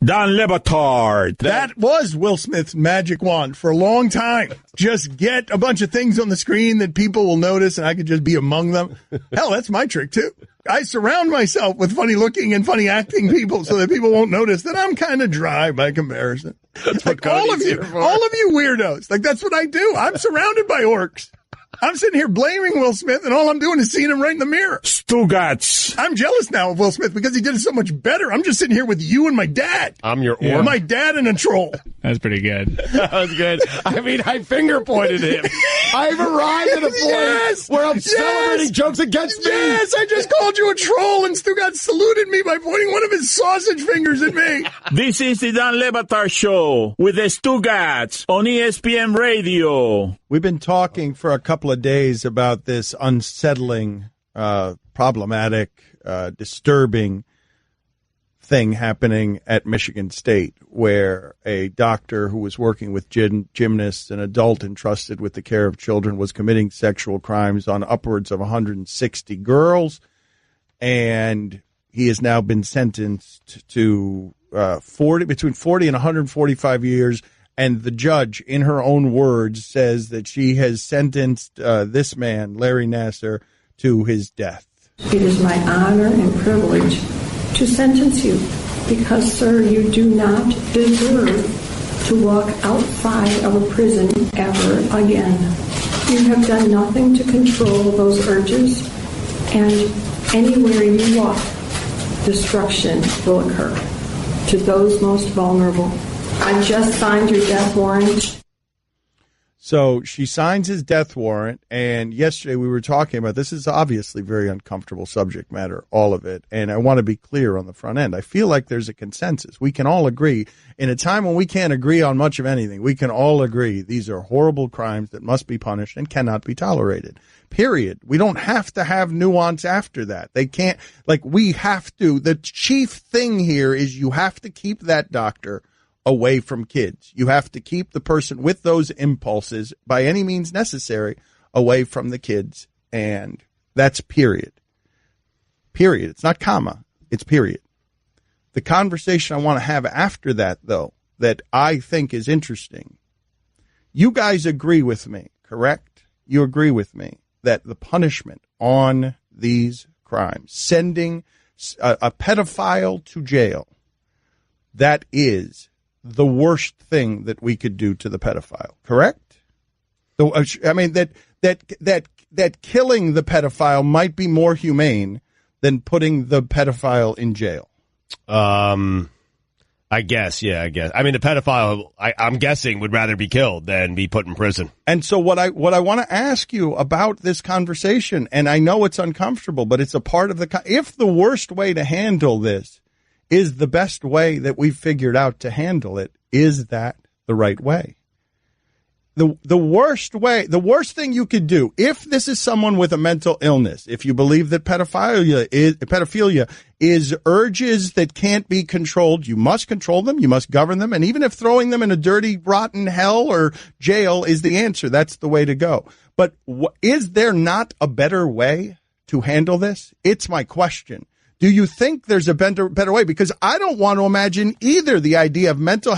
Don Le Batard. That was Will Smith's magic wand for a long time. Just get a bunch of things on the screen that people will notice, and I could just be among them. Hell, that's my trick, too. I surround myself with funny-looking and funny-acting people so that people won't notice that I'm kind of dry by comparison. Like all of you weirdos. Like, that's what I do. I'm surrounded by orcs. I'm sitting here blaming Will Smith, and all I'm doing is seeing him right in the mirror. Stugotz. I'm jealous now of Will Smith because he did it so much better. I'm just sitting here with you and my dad. I'm your orc. My dad and a troll. That's pretty good. That was good. I mean, I finger pointed him. I've arrived at a point where I'm celebrating jokes against me. Yes, I just called you a troll, and Stugotz saluted me by pointing one of his sausage fingers at me. This is the Don Le Batard Show with the Stugotz on ESPN Radio. We've been talking for a couple of days about this unsettling, problematic, disturbing thing happening at Michigan State, where a doctor who was working with gymnasts, an adult entrusted with the care of children, was committing sexual crimes on upwards of 160 girls, and he has now been sentenced to between 40 and 145 years. And the judge, in her own words, says that she has sentenced this man, Larry Nassar, to his death. It is my honor and privilege to sentence you because, sir, you do not deserve to walk outside of a prison ever again. You have done nothing to control those urges, and anywhere you walk, destruction will occur to those most vulnerable. I just signed your death warrant. So she signs his death warrant, and yesterday we were talking about this is obviously very uncomfortable subject matter, all of it, and I want to be clear on the front end. I feel like there's a consensus. We can all agree. In a time when we can't agree on much of anything, we can all agree these are horrible crimes that must be punished and cannot be tolerated. Period. We don't have to have nuance after that. They can't, we have to. The chief thing here is you have to keep that doctor away from kids. You have to keep the person with those impulses by any means necessary away from the kids. And that's period. Period. It's not comma. It's period. The conversation I want to have after that, though, that I think is interesting. You guys agree with me, correct? You agree with me that the punishment on these crimes, sending a pedophile to jail, that is the worst thing that we could do to the pedophile, correct? I mean, that killing the pedophile might be more humane than putting the pedophile in jail. I guess. I mean, the pedophile, I'm guessing, would rather be killed than be put in prison. And so what I want to ask you about this conversation, and I know it's uncomfortable, but it's a part of if the worst way to handle this is the best way that we've figured out to handle it, is that the right way? The worst thing you could do, if this is someone with a mental illness, if you believe that pedophilia is urges that can't be controlled, you must control them, you must govern them, and even if throwing them in a dirty, rotten hell or jail is the answer, that's the way to go. But is there not a better way to handle this? It's my question. Do you think there's a better way? Because I don't want to imagine either the idea of mental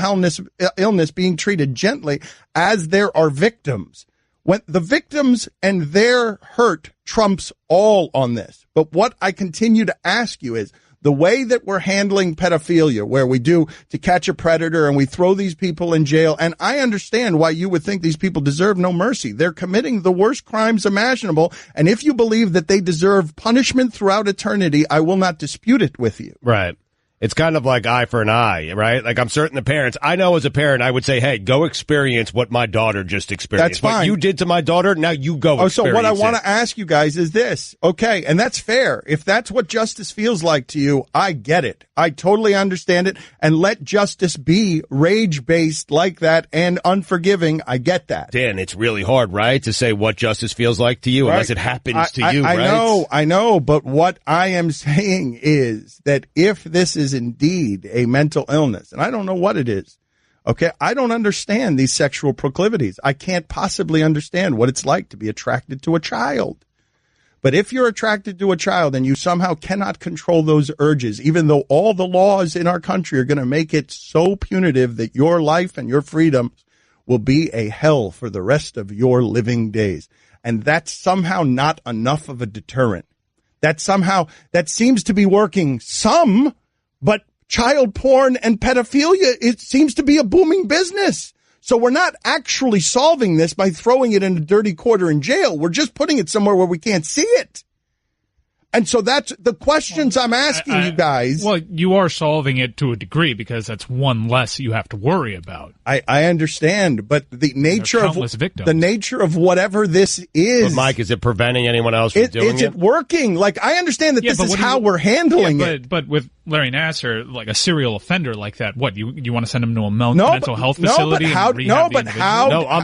illness being treated gently as there are victims. When the victims and their hurt trumps all on this. But what I continue to ask you is, the way that we're handling pedophilia, where we do To Catch a Predator and we throw these people in jail, and I understand why you would think these people deserve no mercy. They're committing the worst crimes imaginable, and if you believe that they deserve punishment throughout eternity, I will not dispute it with you. Right. It's kind of like eye for an eye, right? Like, I'm certain the parents, I know as a parent, I would say, hey, go experience what my daughter just experienced. That's fine. What you did to my daughter, now you go experience so what I want to ask you guys is this. Okay, and that's fair. If that's what justice feels like to you, I get it. I totally understand it. And let justice be rage-based like that and unforgiving. I get that. Dan, it's really hard, right, to say what justice feels like to you, right, unless it happens to you, right? I know. But what I am saying is that if this is indeed a mental illness, and I don't know what it is, okay, I don't understand these sexual proclivities. I can't possibly understand what it's like to be attracted to a child. But if you're attracted to a child and you somehow cannot control those urges, even though all the laws in our country are going to make it so punitive that your life and your freedom will be a hell for the rest of your living days. And that's somehow not enough of a deterrent. That seems to be working some, but child porn and pedophilia, it seems to be a booming business. So we're not actually solving this by throwing it in a dirty quarter in jail. We're just putting it somewhere where we can't see it. And so that's the questions I'm asking you guys. Well, you are solving it to a degree because that's one less you have to worry about. I understand, but the nature of whatever this is. But Mike, is it preventing anyone else from doing it? Is it working? Like, I understand that this is how we're handling it. But with Larry Nassar, like a serial offender like that, what, you want to send him to a mental health facility?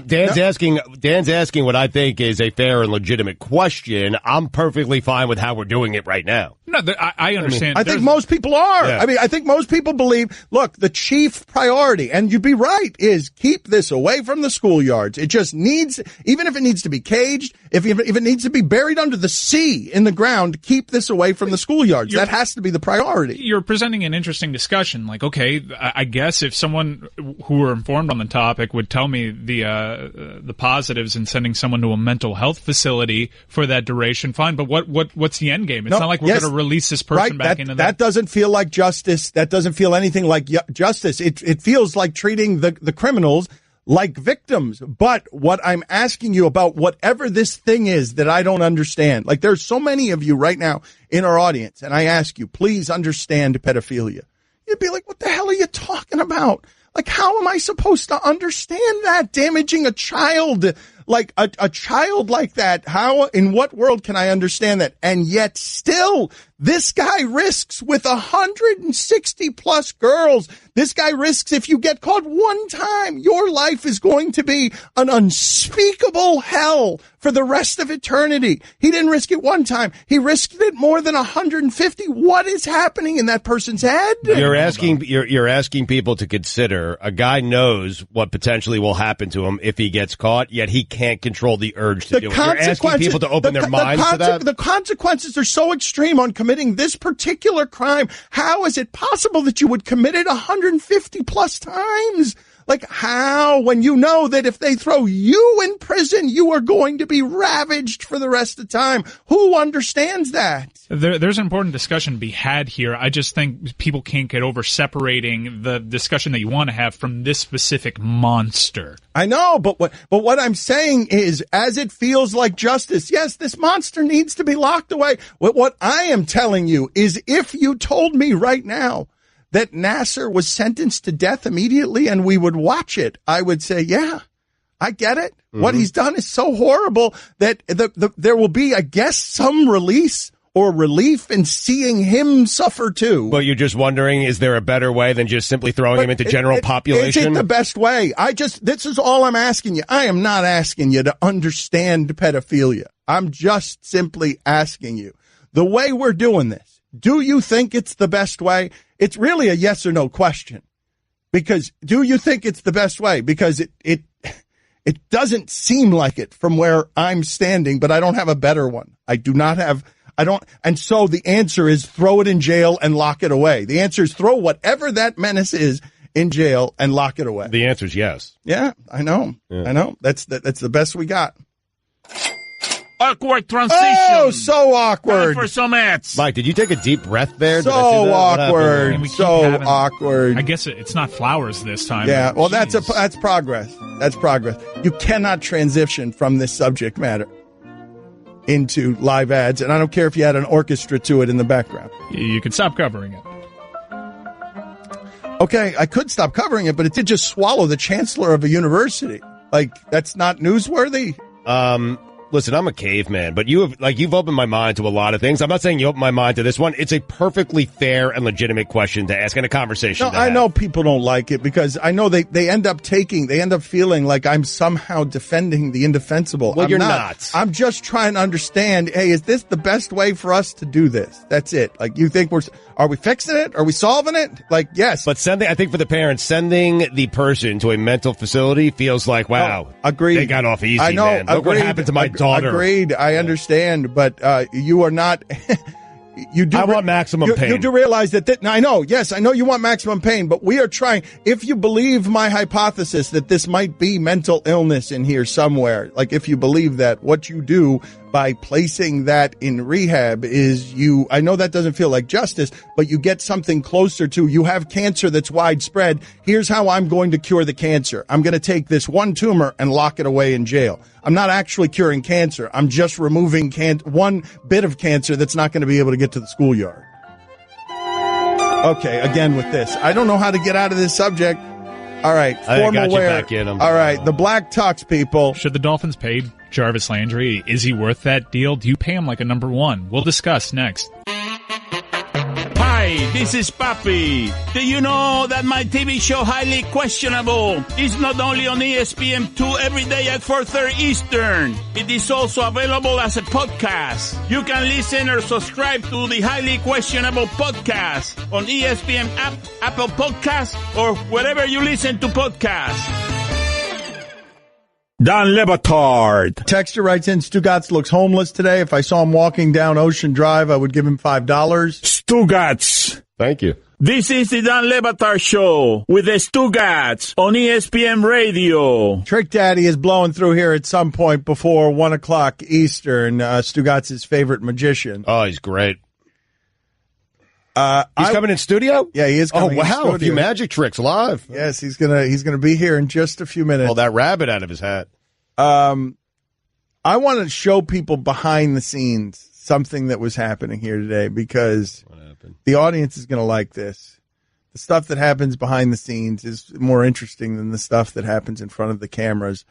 Dan's asking what I think is a fair and legitimate question. I'm perfectly fine with how we're doing it right now. No, I understand. I think most people are. Yeah. I think most people believe, look, the chief priority, and you'd be right, is keep this away from the schoolyards. It just needs, even if it needs to be caged, if it needs to be buried under the sea in the ground, keep this away from the schoolyards. That has to be the priority. You're presenting an interesting discussion. Like, okay, I guess if someone who were informed on the topic would tell me the positives in sending someone to a mental health facility for that duration, fine. But what's the end game? It's not like we're going to release this person back into that. That doesn't feel like justice. That doesn't feel anything like justice. It feels like treating the criminals like victims. But what I'm asking you about whatever this thing is that I don't understand, like there's so many of you right now in our audience, and I ask you, please understand pedophilia. You'd be like, what the hell are you talking about? Like, how am I supposed to understand that? Damaging a child, like a child like that. How, in what world can I understand that? And yet still, this guy risks with 160 plus girls. This guy risks, if you get caught one time, your life is going to be an unspeakable hell for the rest of eternity. He didn't risk it one time. He risked it more than 150. What is happening in that person's head? You're asking people to consider a guy knows what potentially will happen to him if he gets caught, yet he can't control the urge to do it. You're asking people to open their minds to that? The consequences are so extreme on committing this particular crime. How is it possible that you would commit it 150 plus times? Like, how, when you know that if they throw you in prison, you are going to be ravaged for the rest of the time? Who understands that? There's an important discussion to be had here. I just think people can't get over separating the discussion that you want to have from this specific monster. I know, but what I'm saying is, as it feels like justice, yes, this monster needs to be locked away. What I am telling you is, if you told me right now that Nassar was sentenced to death immediately and we would watch it, I would say, yeah, I get it. Mm-hmm. What he's done is so horrible that there will be, I guess, some release or relief in seeing him suffer too. But you're just wondering, is there a better way than just simply throwing him into general population? Is it the best way? This is all I'm asking you. I am not asking you to understand pedophilia. I'm just simply asking you, the way we're doing this, do you think it's the best way? It's really a yes or no question. Because do you think it's the best way? Because it doesn't seem like it from where I'm standing, but I don't have a better one. And so the answer is throw it in jail and lock it away. The answer is throw whatever that menace is in jail and lock it away. The answer is yes. Yeah, I know. Yeah. I know. That's the best we got. Awkward transition. Oh, so awkward. Time for some ads. Mike, did you take a deep breath there? So awkward. So awkward. I guess it's not flowers this time. Yeah, well, that's progress. That's progress. You cannot transition from this subject matter into live ads, and I don't care if you had an orchestra to it in the background. You could stop covering it. Okay, I could stop covering it, but it did just swallow the chancellor of a university. Like, that's not newsworthy? Listen, I'm a caveman, but you've opened my mind to a lot of things. I'm not saying you opened my mind to this one. It's a perfectly fair and legitimate question to ask in a conversation. No, I know people don't like it because I know they end up feeling like I'm somehow defending the indefensible. Well, you're not. I'm just trying to understand, hey, is this the best way for us to do this? That's it. Like, you think are we fixing it? Are we solving it? Like, yes. But I think for the parents, sending the person to a mental facility feels like, wow, agreed. They got off easy, I know, man. Look what happened to my daughter. Agreed. I understand, but you are not. You do. I want maximum pain. You do realize that. I know. Yes, I know you want maximum pain, but we are trying. If you believe my hypothesis that this might be mental illness in here somewhere, like if you believe that, what you do by placing that in rehab is I know that doesn't feel like justice, but you get something closer to, you have cancer that's widespread. Here's how I'm going to cure the cancer. I'm going to take this one tumor and lock it away in jail. I'm not actually curing cancer. I'm just removing one bit of cancer that's not going to be able to get to the schoolyard. Okay, again with this. I don't know how to get out of this subject. All right, formal wear. All right, the black tux, people. Should the Dolphins pay Jarvis Landry? Is he worth that deal? Do you pay him like a number one? We'll discuss next. Hi, this is Papi. Do you know that my TV show Highly Questionable is not only on ESPN2 every day at 4:30 Eastern, it is also available as a podcast. You can listen or subscribe to the Highly Questionable podcast on ESPN app, Apple Podcasts, or wherever you listen to podcasts. Don Le Batard. Texter writes in, Stugotz looks homeless today. If I saw him walking down Ocean Drive, I would give him $5. Stugotz. Thank you. This is the Don Le Batard Show with the Stugotz on ESPN Radio. Trick Daddy is blowing through here at some point before 1 o'clock Eastern. Stugotz's favorite magician. Oh, he's great. He's coming in studio? Yeah, he is coming in studio. Oh, wow, a few magic tricks live. Yes, he's gonna be here in just a few minutes. Pull that rabbit out of his hat. I want to show people behind the scenes something that was happening here today because the audience is going to like this. The stuff that happens behind the scenes is more interesting than the stuff that happens in front of the cameras.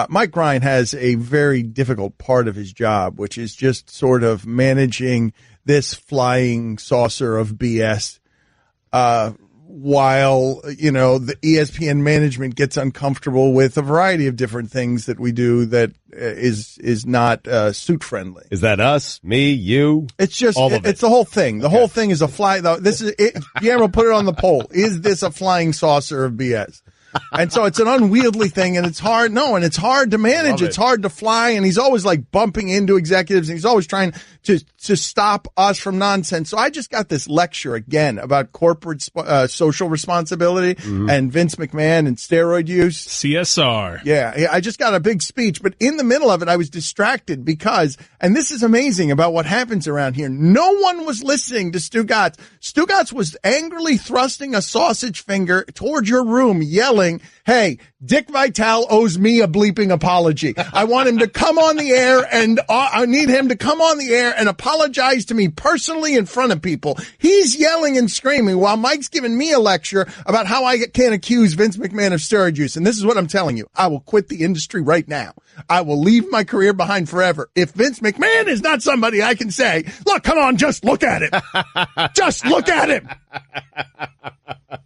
Mike Ryan has a very difficult part of his job, which is just sort of managing this flying saucer of BS, while, the ESPN management gets uncomfortable with a variety of different things that we do that is not suit friendly. Is that us, me, you? It's just it's the whole thing. The whole thing is a fly. This is it. Guillermo, put it on the poll. Is this a flying saucer of BS? And so it's an unwieldy thing, and it's hard. No, and it's hard to manage. It's hard to fly, and he's always like bumping into executives, and he's always trying to stop us from nonsense. So I just got this lecture again about corporate social responsibility and Vince McMahon and steroid use. CSR. Yeah, I just got a big speech, but in the middle of it, I was distracted because, and this is amazing about what happens around here, no one was listening to Stugotz. Stugotz was angrily thrusting a sausage finger toward your room, yelling, hey, Dick Vitale owes me a bleeping apology. I want him to come on the air, and I need him to come on the air and apologize to me personally in front of people. He's yelling and screaming while Mike's giving me a lecture about how I can't accuse Vince McMahon of steroid use. And this is what I'm telling you. I will quit the industry right now. I will leave my career behind forever. If Vince McMahon is not somebody I can say, look, come on, just look at him. Just look at him.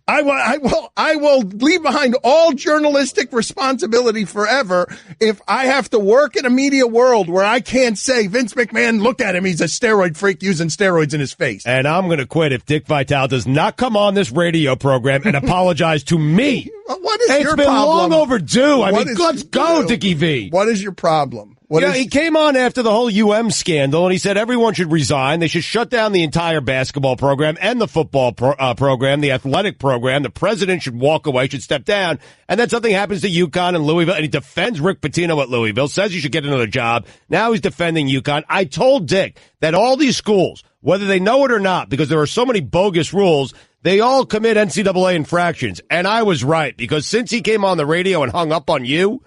I will leave behind all journalistic responsibility forever if I have to work in a media world where I can't say, Vince McMahon, look at him, he's a steroid freak using steroids in his face. And I'm going to quit if Dick Vitale does not come on this radio program and apologize to me. What is your problem? It's been long overdue. I mean, let's go, Dickie V. What is your problem? He came on after the whole scandal, and he said everyone should resign. They should shut down the entire basketball program and the football program, the athletic program. The president should walk away, should step down. And then something happens to UConn and Louisville, and he defends Rick Pitino at Louisville, says he should get another job. Now he's defending UConn. I told Dick that all these schools, whether they know it or not, because there are so many bogus rules, they all commit NCAA infractions. And I was right, because since he came on the radio and hung up on you,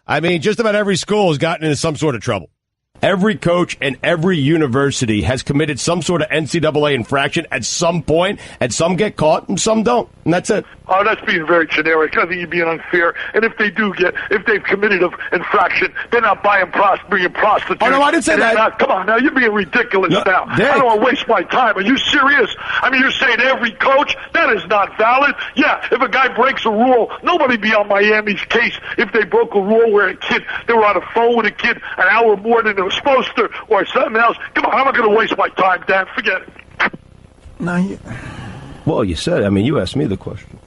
I mean, just about every school has gotten into some sort of trouble. Every coach and every university has committed some sort of NCAA infraction at some point, and some get caught and some don't. And that's it. Oh, that's being very generic. I think you're being unfair. And if they've committed an infraction, they're not bringing prostitutes. Oh, no, I didn't say that. Come on, now, you're being ridiculous now. Dick. I don't want to waste my time. Are you serious? I mean, you're saying every coach? That is not valid. Yeah, if a guy breaks a rule, nobody be on Miami's case if they broke a rule where they were on a phone with a kid an hour more than they were supposed to, or something else. Come on, I'm not going to waste my time, Dan. Forget it. No, Well, you said, you asked me the question.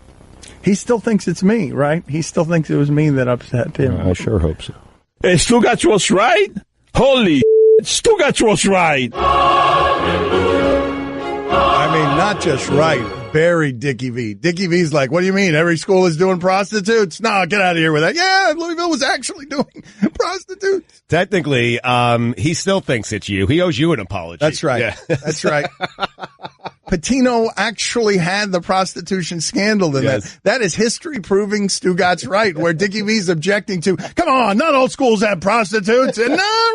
He still thinks it's me, right? He still thinks it was me that upset him. I sure hope so. Stugotz was right. Holy Stugotz was right. I mean, not just right. Buried Dickie V. Dickie V's like, what do you mean? Every school is doing prostitutes? No, get out of here with that. Yeah, Louisville was actually doing prostitutes. Technically, he still thinks it's you. He owes you an apology. That's right. Yeah. That's right. Patino actually had the prostitution scandal in that. That is history proving Stugotz right, where Dickie V's objecting to, come on, not all schools have prostitutes. And no,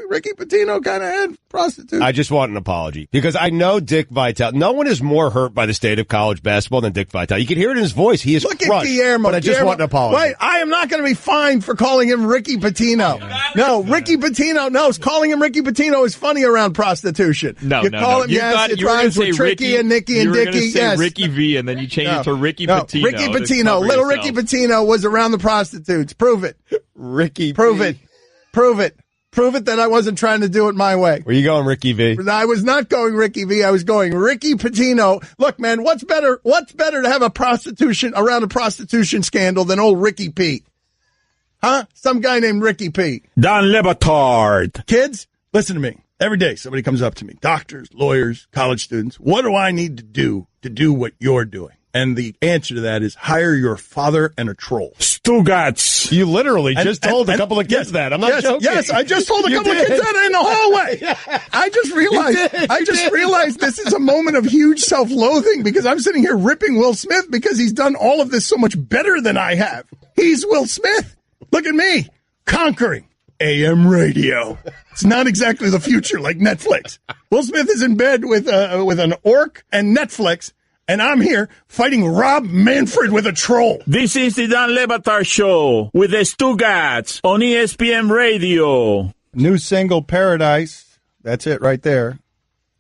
Ricky Patino kind of had prostitutes. I just want an apology because I know Dick Vitale. No one is more hurt by the state of college basketball than Dick Vitale. You can hear it in his voice. He is crushed. At Guillermo. But I just want an apology. Wait, I am not going to be fined for calling him Ricky Pitino. No, Ricky Pitino. No, calling him Ricky Pitino is funny around prostitution. No, you call him, it rhymes with Tricky and Nicky and Dicky. You were going to say Ricky V, and then you changed it to Ricky Pitino. Ricky Pitino. Little Ricky Pitino was around the prostitutes. Prove it. Prove it. Prove it that I wasn't trying to do it my way. Where you going, Ricky V? I was not going Ricky V. I was going Ricky Pitino. Look, man, what's better to have a prostitution scandal than old Ricky P? Huh? Some guy named Ricky P. Don Lebatard. Kids, listen to me. Every day somebody comes up to me, doctors, lawyers, college students. What do I need to do what you're doing? And the answer to that is hire your father and a troll. Stugotz. You literally just told a couple of kids that. I'm not joking. Yes, I just told a couple of kids that in the hallway. I just realized this is a moment of huge self-loathing because I'm sitting here ripping Will Smith because he's done all of this so much better than I have. He's Will Smith. Look at me, conquering AM radio. It's not exactly the future like Netflix. Will Smith is in bed with an orc and Netflix. And I'm here fighting Rob Manfred with a troll. This is the Don Lebatard Show with the Stugotz on ESPN Radio. New single, Paradise. That's it right there.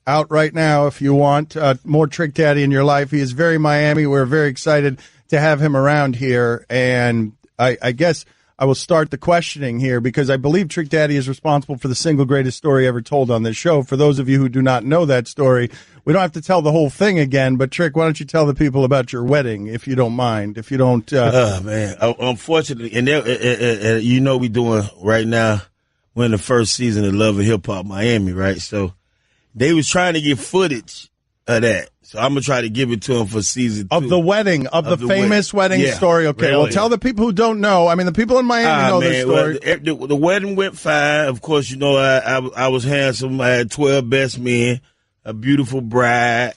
Out right now if you want more Trick Daddy in your life. He is very Miami. We're very excited to have him around here. And I guess I will start the questioning here because I believe Trick Daddy is responsible for the single greatest story ever told on this show. For those of you who do not know that story, we don't have to tell the whole thing again, but Trick, why don't you tell the people about your wedding, if you don't mind, if you don't. Man, unfortunately, and you know we doing right now, we're in the first season of Love and Hip Hop Miami, right? So they was trying to get footage of that. So I'm going to try to give it to them for season 2. Of the wedding, of the famous wedding story. Okay, really. Well, tell the people who don't know. I mean, the people in Miami know the story. Well, the wedding went fine. Of course, you know, I was handsome. I had 12 best men, a beautiful bride,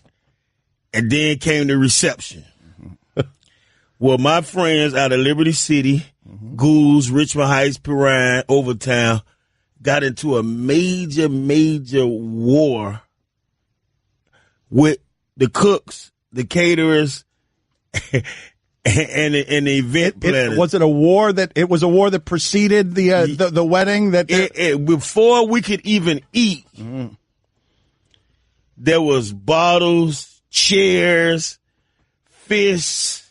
and then came the reception. Well, my friends out of Liberty City, Goose, Richmond Heights, Perrine, Overtown, got into a major war with the cooks, the caterers, and the event planners. Was it a war that preceded the wedding? Before we could even eat, there was bottles, chairs, fish.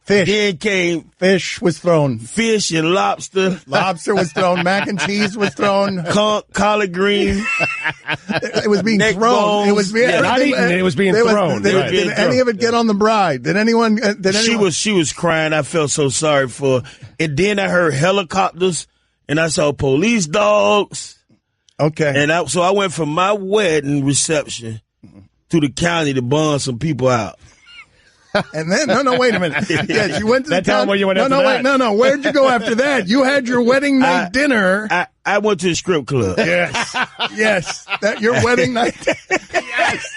Then came fish was thrown. Fish and lobster. Lobster was thrown. Mac and cheese was thrown. Collard green. It was being thrown. Bones. It was being not eaten. It was being thrown. Did any of it get on the bride? Did anyone? She was crying. I felt so sorry for her. And then I heard helicopters and I saw police dogs. Okay. And so I went from my wedding reception to the county to bond some people out. And then, wait a minute. Yes, you went to the town. Where you went after that. No. Where'd you go after that? You had your wedding night dinner. I went to the strip club. Yes. That your wedding night. Yes.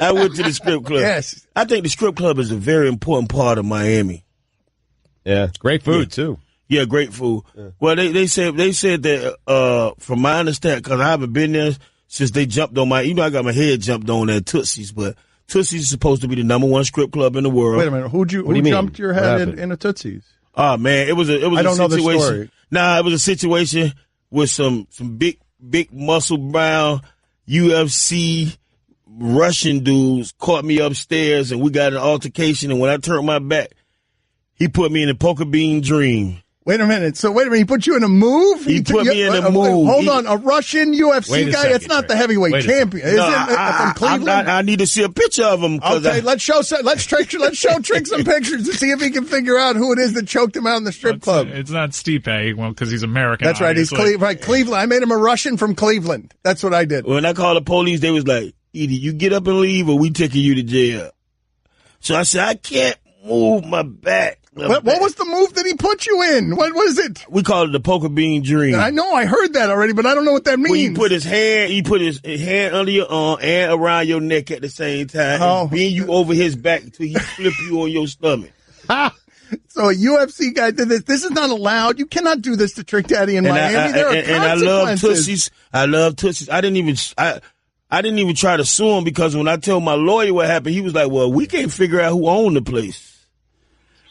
I went to the strip club. Yes. I think the strip club is a very important part of Miami. Yeah, great food too. Yeah, great food. Yeah. Well, they said that from my understanding, because I haven't been there since they jumped on I got my head jumped on at Tootsie's, but Tootsie's is supposed to be the #1 strip club in the world. Wait a minute, who jumped your head in a Tootsie's? Oh man, it was a situation. I don't know the story. Nah, it was a situation with some big muscle brown UFC Russian dudes caught me upstairs and we got an altercation. And when I turned my back, he put me in a poker bean dream. Wait a minute. So wait a minute. He put you in a move? He put me in a move. Hold on. A Russian UFC guy? It's not the heavyweight champion. Is it from Cleveland? I need to see a picture of him. Okay, let's show Trick some pictures to see if he can figure out who it is that choked him out in the strip club. It's not Stipe, well, because he's American. That's right. Obviously. He's Cleveland. I made him a Russian from Cleveland. That's what I did. When I called the police, they was like, either you get up and leave or we taking you to jail. So I said, I can't move my back. What was the move that he put you in? What was it? We call it the poker bean dream. I know, I heard that already, but I don't know what that means. When he put his hand under your arm and around your neck at the same time, and bend you over his back until he flip you on your stomach. So a UFC guy did this. This is not allowed. You cannot do this to Trick Daddy in Miami. There are consequences. I love Tootsies. I love Tootsies. I didn't even try to sue him because when I told my lawyer what happened, he was like, well, we can't figure out who owned the place.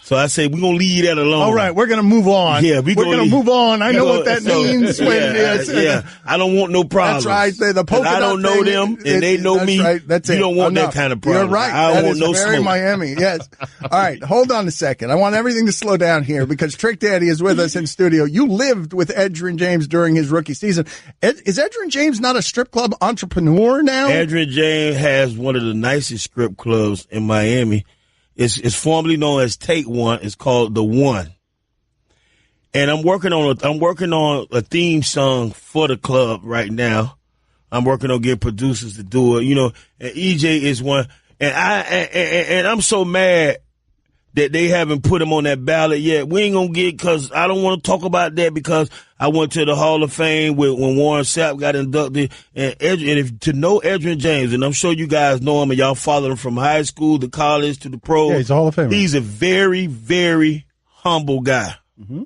So I said, we're going to leave that alone. All right, we're going to move on. Yeah, we're going to move on. I know what that means. I don't want no problems. That's right. The polka dot I don't know them, and they know me. Right. That's it. You don't want that kind of problem. You're right. I don't want no very smoke. Miami, yes. All right, hold on a second. I want everything to slow down here because Trick Daddy is with us in studio. You lived with Edgerrin James during his rookie season. Is Edgerrin James not a strip club entrepreneur now? Edgerrin James has one of the nicest strip clubs in Miami. It's formerly known as Take One. It's called The One. And I'm working on a theme song for the club right now. I'm working on getting producers to do it. You know, and EJ is one. And I'm so mad that they haven't put him on that ballot yet. We ain't gonna get, cause I don't want to talk about that because I went to the Hall of Fame when Warren Sapp got inducted. And if to know Edgerrin James, and I'm sure you guys know him and y'all followed him from high school to college to the pros. Yeah, he's a Hall of Famer. He's a very, very humble guy. Mm-hmm.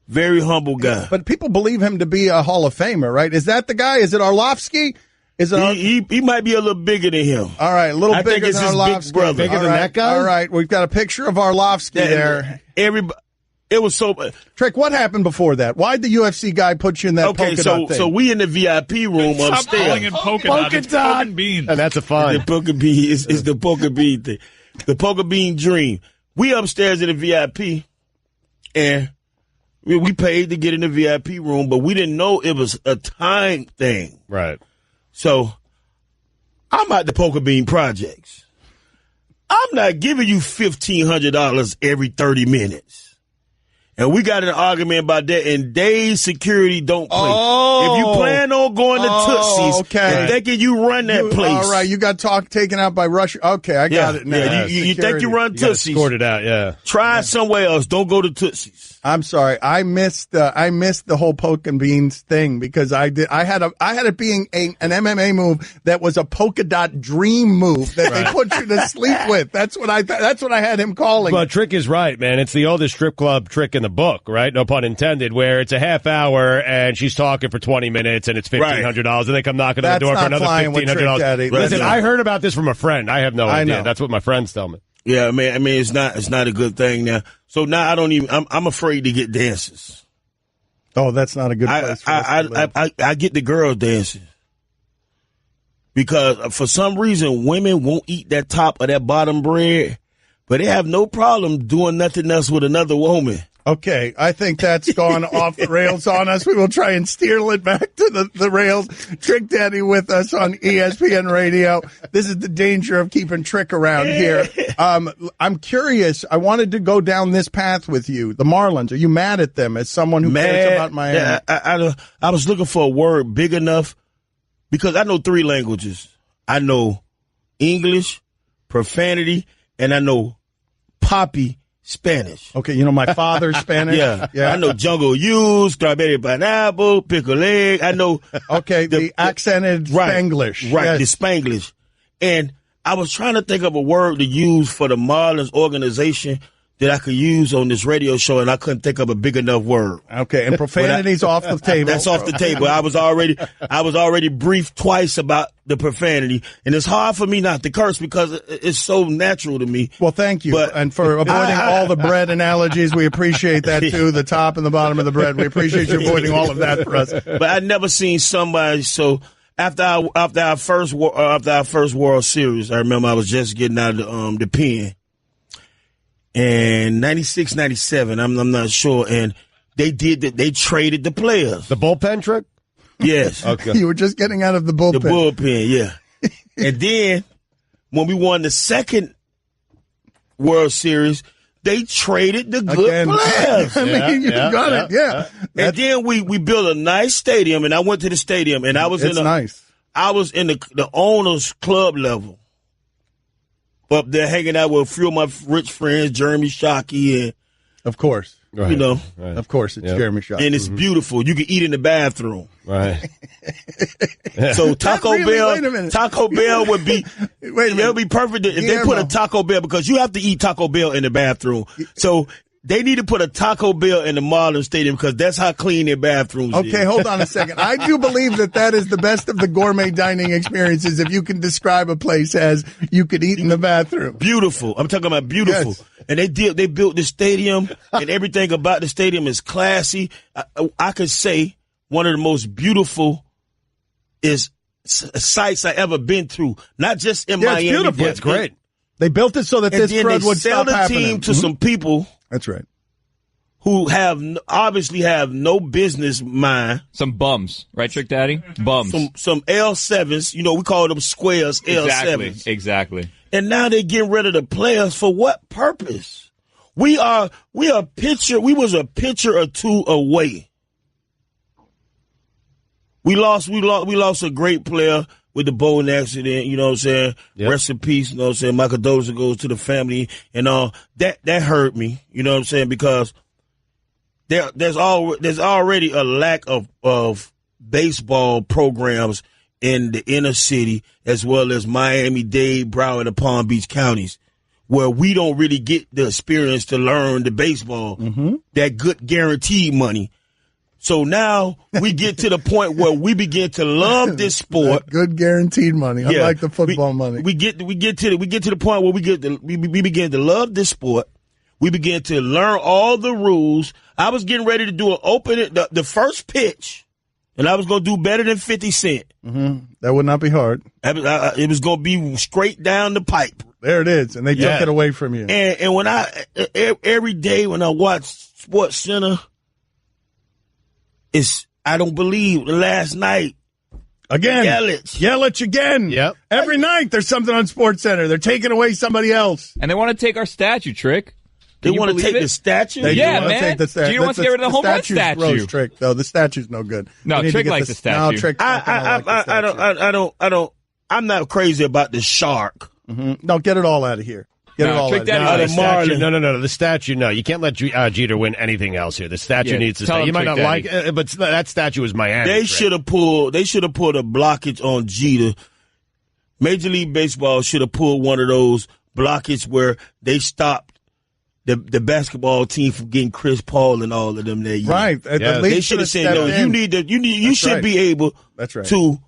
Very humble guy. Yeah, but people believe him to be a Hall of Famer, right? Is that the guy? Is it Arlovsky? Is it he might be a little bigger than him. All right, a little bigger than Arlovsky. Big brother. Bigger than that guy? All right, we've got a picture of Arlovsky there. Everybody, it was so. Trick, what happened before that? Why'd the UFC guy put you in that polka dot thing? So we in the VIP room upstairs. Stop calling it polka dot. It's poker bean. And that's a fun. The poker bean is the poker bean thing. The poker bean dream. We upstairs in the VIP, and we paid to get in the VIP room, but we didn't know it was a time thing. Right. So I'm at the Poker Bean Projects. I'm not giving you $1,500 every 30 minutes. And we got an argument about that, and Dave's security don't play. If you plan on going to Tootsie's, and thinking you run that place. All right, you got taken out by Russia. Okay, I got it now. Yeah, you think you run Tootsie's. Scored it out, yeah. Try somewhere else. Don't go to Tootsie's. I'm sorry. I missed the whole polka beans thing because I had it being an MMA move that was a polka dot dream move that they put you to sleep with. That's what I had him calling. But Trick is right, man. It's the oldest strip club trick in the book, right? No pun intended, where it's a half hour and she's talking for 20 minutes and it's $1,500 and they come knocking on the door for another $1,500. Listen, I heard about this from a friend. I have no idea. That's what my friends tell me. Yeah, man. I mean, it's not a good thing now. So now I'm afraid to get dancers. Oh, that's not a good place for us to live. I get the girls dancing because for some reason women won't eat that top or that bottom bread, but they have no problem doing nothing else with another woman. Okay, I think that's gone off the rails on us. We will try and steer it back to the rails. Trick Daddy with us on ESPN Radio. This is the danger of keeping Trick around here. I'm curious. I wanted to go down this path with you. The Marlins, are you mad at them as someone who cares about Miami? Yeah, I was looking for a word big enough because I know 3 languages. I know English, profanity, and I know poppy Spanish. Okay, you know my father's Spanish. Yeah. I know jungle use, strawberry pineapple, pickle egg. I know. Okay, the accented Spanglish. Right, the Spanglish. And I was trying to think of a word to use for the Marlins organization that I could use on this radio show, and I couldn't think of a big enough word. Okay, and profanity's off the table. That's off the table. I was already briefed twice about the profanity, and it's hard for me not to curse because it's so natural to me. Well, thank you. And for avoiding all the bread analogies, we appreciate that too, the top and the bottom of the bread. We appreciate you avoiding all of that for us. But I'd never seen somebody so after our first World Series, I remember I was just getting out of the pen. and 96, 97. I'm not sure. And they traded the players. The bullpen trick? Yes. Okay. You were just getting out of the bullpen. The bullpen, yeah. And then when we won the second World Series, they traded the good players. I mean, you got it. Yeah. And then we built a nice stadium, and I went to the stadium, and I was nice. I was in the owners club level. Up there hanging out with a few of my rich friends, Jeremy Shockey, and of course. Right. You know, right. Of course, it's Jeremy Shockey. And it's beautiful. You can eat in the bathroom. Right. So Taco Bell would be, it would be perfect if they put a Taco Bell, because you have to eat Taco Bell in the bathroom. So they need to put a Taco Bell in the Marlins Stadium, because that's how clean their bathrooms is. Okay, hold on a second. I do believe that is the best of the gourmet dining experiences, if you can describe a place as you could eat in the bathroom. Beautiful. I'm talking about beautiful. Yes. And they built the stadium, and everything about the stadium is classy. I could say one of the most beautiful sites I ever been to, not just in Miami. It's beautiful. It's great. They built it so that this crowd would stop happening. And then they sell the team to some people. That's right. Who obviously have no business mind. Some bums, right, Trick Daddy? Bums. Some L7s. You know, we call them squares, L7s. Exactly. And now they're getting rid of the players for what purpose? We was a pitcher or two away. We lost a great player with the bowling accident, you know what I'm saying? Yep. Rest in peace, you know what I'm saying? Michael Dozier goes to the family and all. That hurt me, you know what I'm saying? Because there's already a lack of baseball programs in the inner city, as well as Miami-Dade, Broward, and Palm Beach counties, where we don't really get the experience to learn the baseball, that good guaranteed money. So now we get to the point where we begin to love this sport. That good guaranteed money, unlike the football money. We get to the point where we begin to love this sport. We begin to learn all the rules. I was getting ready to do the first pitch, and I was going to do better than 50 Cent. That would not be hard. It was going to be straight down the pipe. There it is, and they took it away from you. And when every day when I watch Sports Center, I don't believe last night. Again. Yelich again. Yep. Every night there's something on Sports Center. They're taking away somebody else. And they want to take our statue, Trick. They want to take the statue? Yeah, man. Take the statue. Jeter wants to get rid of the home run statue. Gross, Trick, though. The statue's no good. No, Trick likes the statue. No, Trick. I'm not crazy about the shark. No, get it all out of here. Get it all Trick out of here. No. The statue, no. You can't let Jeter win anything else here. The statue needs to stay. You might not like it, but that statue is Miami. They should have pulled a blockage on Jeter. Major League Baseball should have pulled one of those blockages where they stopped the basketball team from getting Chris Paul and all of them that year. Right. They should have said, no, you should be able to,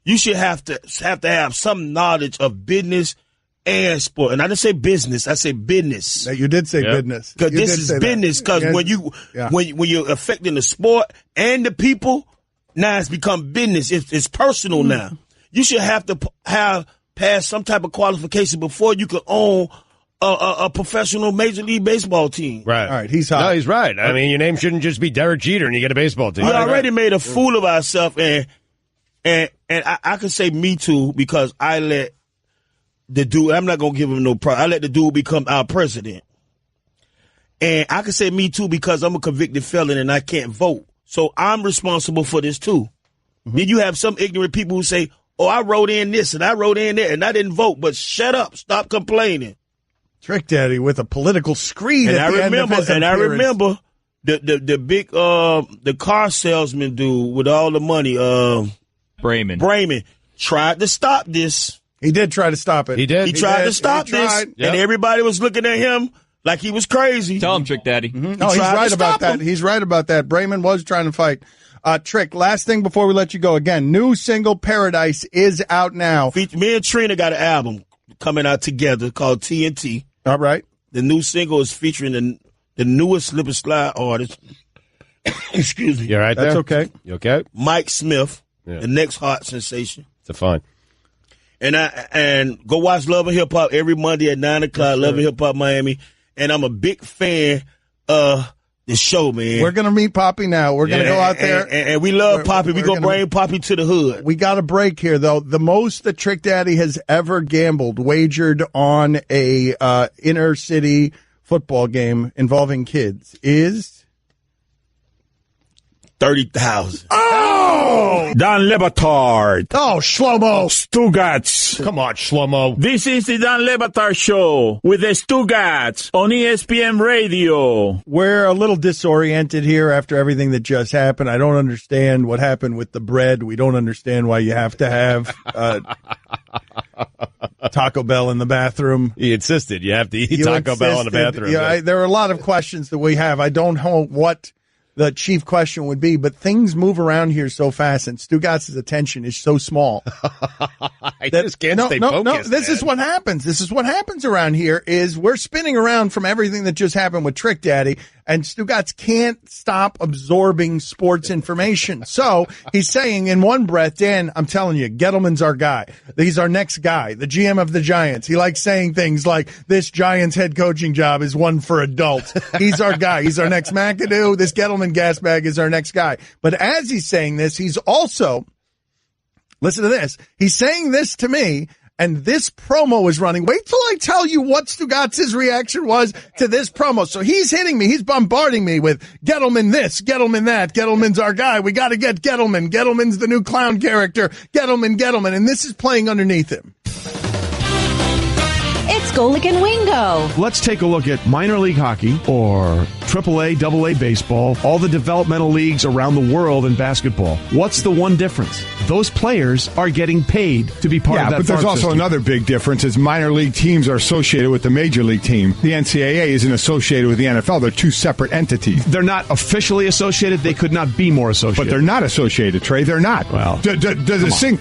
you should have to have some knowledge of business and sport. And I didn't say business, I say business. You did say business. Because this is business, because when you're affecting the sport and the people, now it's become business. It's personal now. You should have to pass some type of qualification before you can own a professional Major League Baseball team. Right. All right. He's hot. No, he's right. I mean, your name shouldn't just be Derek Jeter and you get a baseball team. We already made a fool of ourselves, and I can say me too, because I let the dude, I'm not going to give him no pride. I let the dude become our president. And I can say me too because I'm a convicted felon and I can't vote. So I'm responsible for this too. Then you have some ignorant people who say, oh, I wrote in this and I wrote in that and I didn't vote. But shut up. Stop complaining. Trick Daddy with a political screed. And at the end of his I appearance. remember the big the car salesman dude with all the money, Brayman tried to stop this. He did try to stop it. He did. He tried to stop this, and everybody was looking at him like he was crazy. Tell him, Trick Daddy. No, he's right about that. He's right about that. Brayman was trying to fight. Trick, last thing before we let you go. Again, new single Paradise is out now. Me and Trina got an album coming out together called TNT. All right. The new single is featuring the newest slip and slide artist. Excuse me. You all right there? That's okay. You okay? Mike Smith, the next hot sensation. It's fine. And go watch Love and Hip Hop every Monday at 9:00. Love and Hip Hop Miami. and I'm a big fan of the show, man. We're going to meet Poppy now. We're going to go out there. And we love Poppy. We're going to bring Poppy to the hood. We got a break here, though. The most that Trick Daddy has ever wagered on a inner city football game involving kids is... 30,000. Oh! Dan Le Batard. Oh, Shlomo. Stugats. Come on, Shlomo. This is the Dan Le Batard Show with the Stugats on ESPN Radio. We're a little disoriented here after everything that just happened. I don't understand what happened with the bread. We don't understand why you have to have Taco Bell in the bathroom. He insisted you have to eat Taco Bell in the bathroom. Yeah, there are a lot of questions that we have. I don't know what the chief question would be, but things move around here so fast, and Stugats' attention is so small. I just can't stay focused. No, this is what happens. This is what happens around here is we're spinning around from everything that just happened with Trick Daddy, and Stugats can't stop absorbing sports information. So he's saying in one breath, Dan, I'm telling you, Gettleman's our guy. He's our next guy, the GM of the Giants. He likes saying things like, this Giants head coaching job is one for adults. He's our guy. He's our next McAdoo. This Gettleman gas bag is our next guy. But as he's saying this, he's also, listen to this, he's saying this to me, and this promo is running. Wait till I tell you what Stugats' reaction was to this promo. So he's hitting me. He's bombarding me with Gettleman this, Gettleman that. Gettleman's our guy. We got to get Gettleman. Gettleman's the new clown character. Gettleman. And this is playing underneath him. It's Golic and Wingo. Let's take a look at minor league hockey or AAA, AA baseball, all the developmental leagues around the world in basketball. What's the one difference? Those players are getting paid to be part of that farm system. Yeah, but there's also another big difference is minor league teams are associated with the major league team. The NCAA isn't associated with the NFL. They're two separate entities. They're not officially associated. They could not be more associated. But they're not associated, Trey. They're not. Well,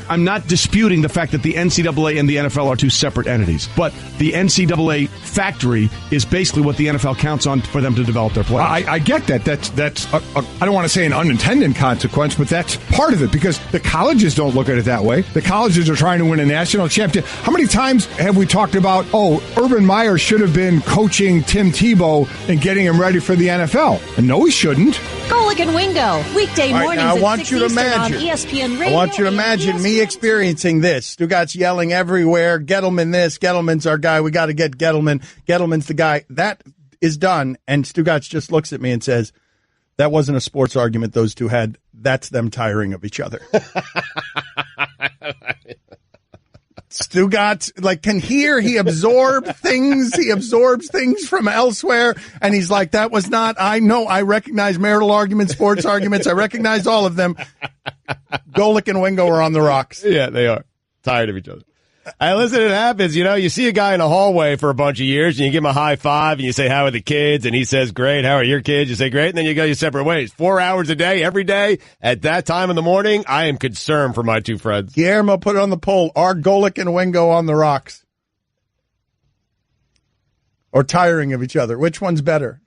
I'm not disputing the fact that the NCAA and the NFL are two separate entities. But the NCAA factory is basically what the NFL counts on for them to develop their players. I get that. That's I don't want to say an unintended consequence, but that's part of it because the colleges don't look at it that way. The colleges are trying to win a national championship. How many times have we talked about, Urban Meyer should have been coaching Tim Tebow and getting him ready for the NFL? And no, he shouldn't. Golic and Wingo, weekday mornings at 6 Eastern on ESPN Radio. I want you to imagine me experiencing this. Stugats yelling everywhere, Gettleman this, Gettleman's our guy, we got to get Gettleman. Gettleman's the guy. That is done, and Stugats just looks at me and says, that wasn't a sports argument those two had. That's them tiring of each other. Stugats, can hear, he absorbs things from elsewhere, and he's like, that was not, I know, I recognize marital arguments, sports arguments, I recognize all of them. Golic and Wingo are on the rocks. Yeah, they are. Tired of each other. Hey, listen, it happens. You see a guy in a hallway for a bunch of years, and you give him a high five, and you say, how are the kids? And he says, great. How are your kids? You say, great. And then you go your separate ways. 4 hours a day, every day, at that time in the morning, I am concerned for my two friends. Guillermo put it on the poll. Are Golic and Wingo on the rocks? Or tiring of each other? Which one's better?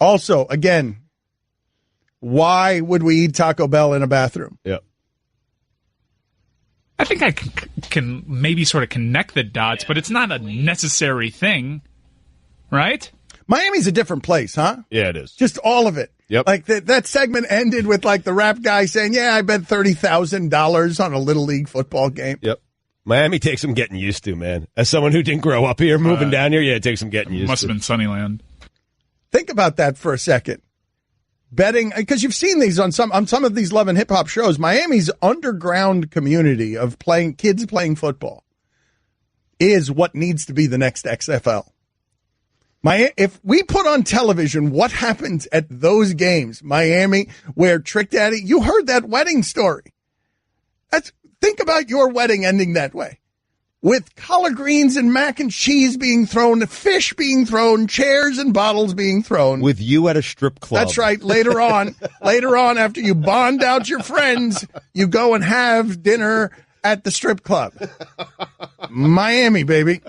Also, again, why would we eat Taco Bell in a bathroom? Yep. I think I can maybe sort of connect the dots, but it's not a necessary thing, right? Miami's a different place, huh? Yeah, it is. Just all of it. Yep. That segment ended with the rap guy saying, yeah, I bet $30,000 on a Little League football game. Yep. Miami takes some getting used to, man. As someone who didn't grow up here, moving down here, it takes some getting used to. Must have been Sunnyland. Think about that for a second. Betting, because you've seen these on some of these Love and Hip Hop shows. Miami's underground community of kids playing football is what needs to be the next XFL. If we put on television what happens at those games, Miami, where Trick Daddy, you heard that wedding story. Think about your wedding ending that way. With collard greens and mac and cheese being thrown, fish being thrown, chairs and bottles being thrown. With you at a strip club. That's right. Later on, after you bond out your friends, you go and have dinner at the strip club. Miami, baby.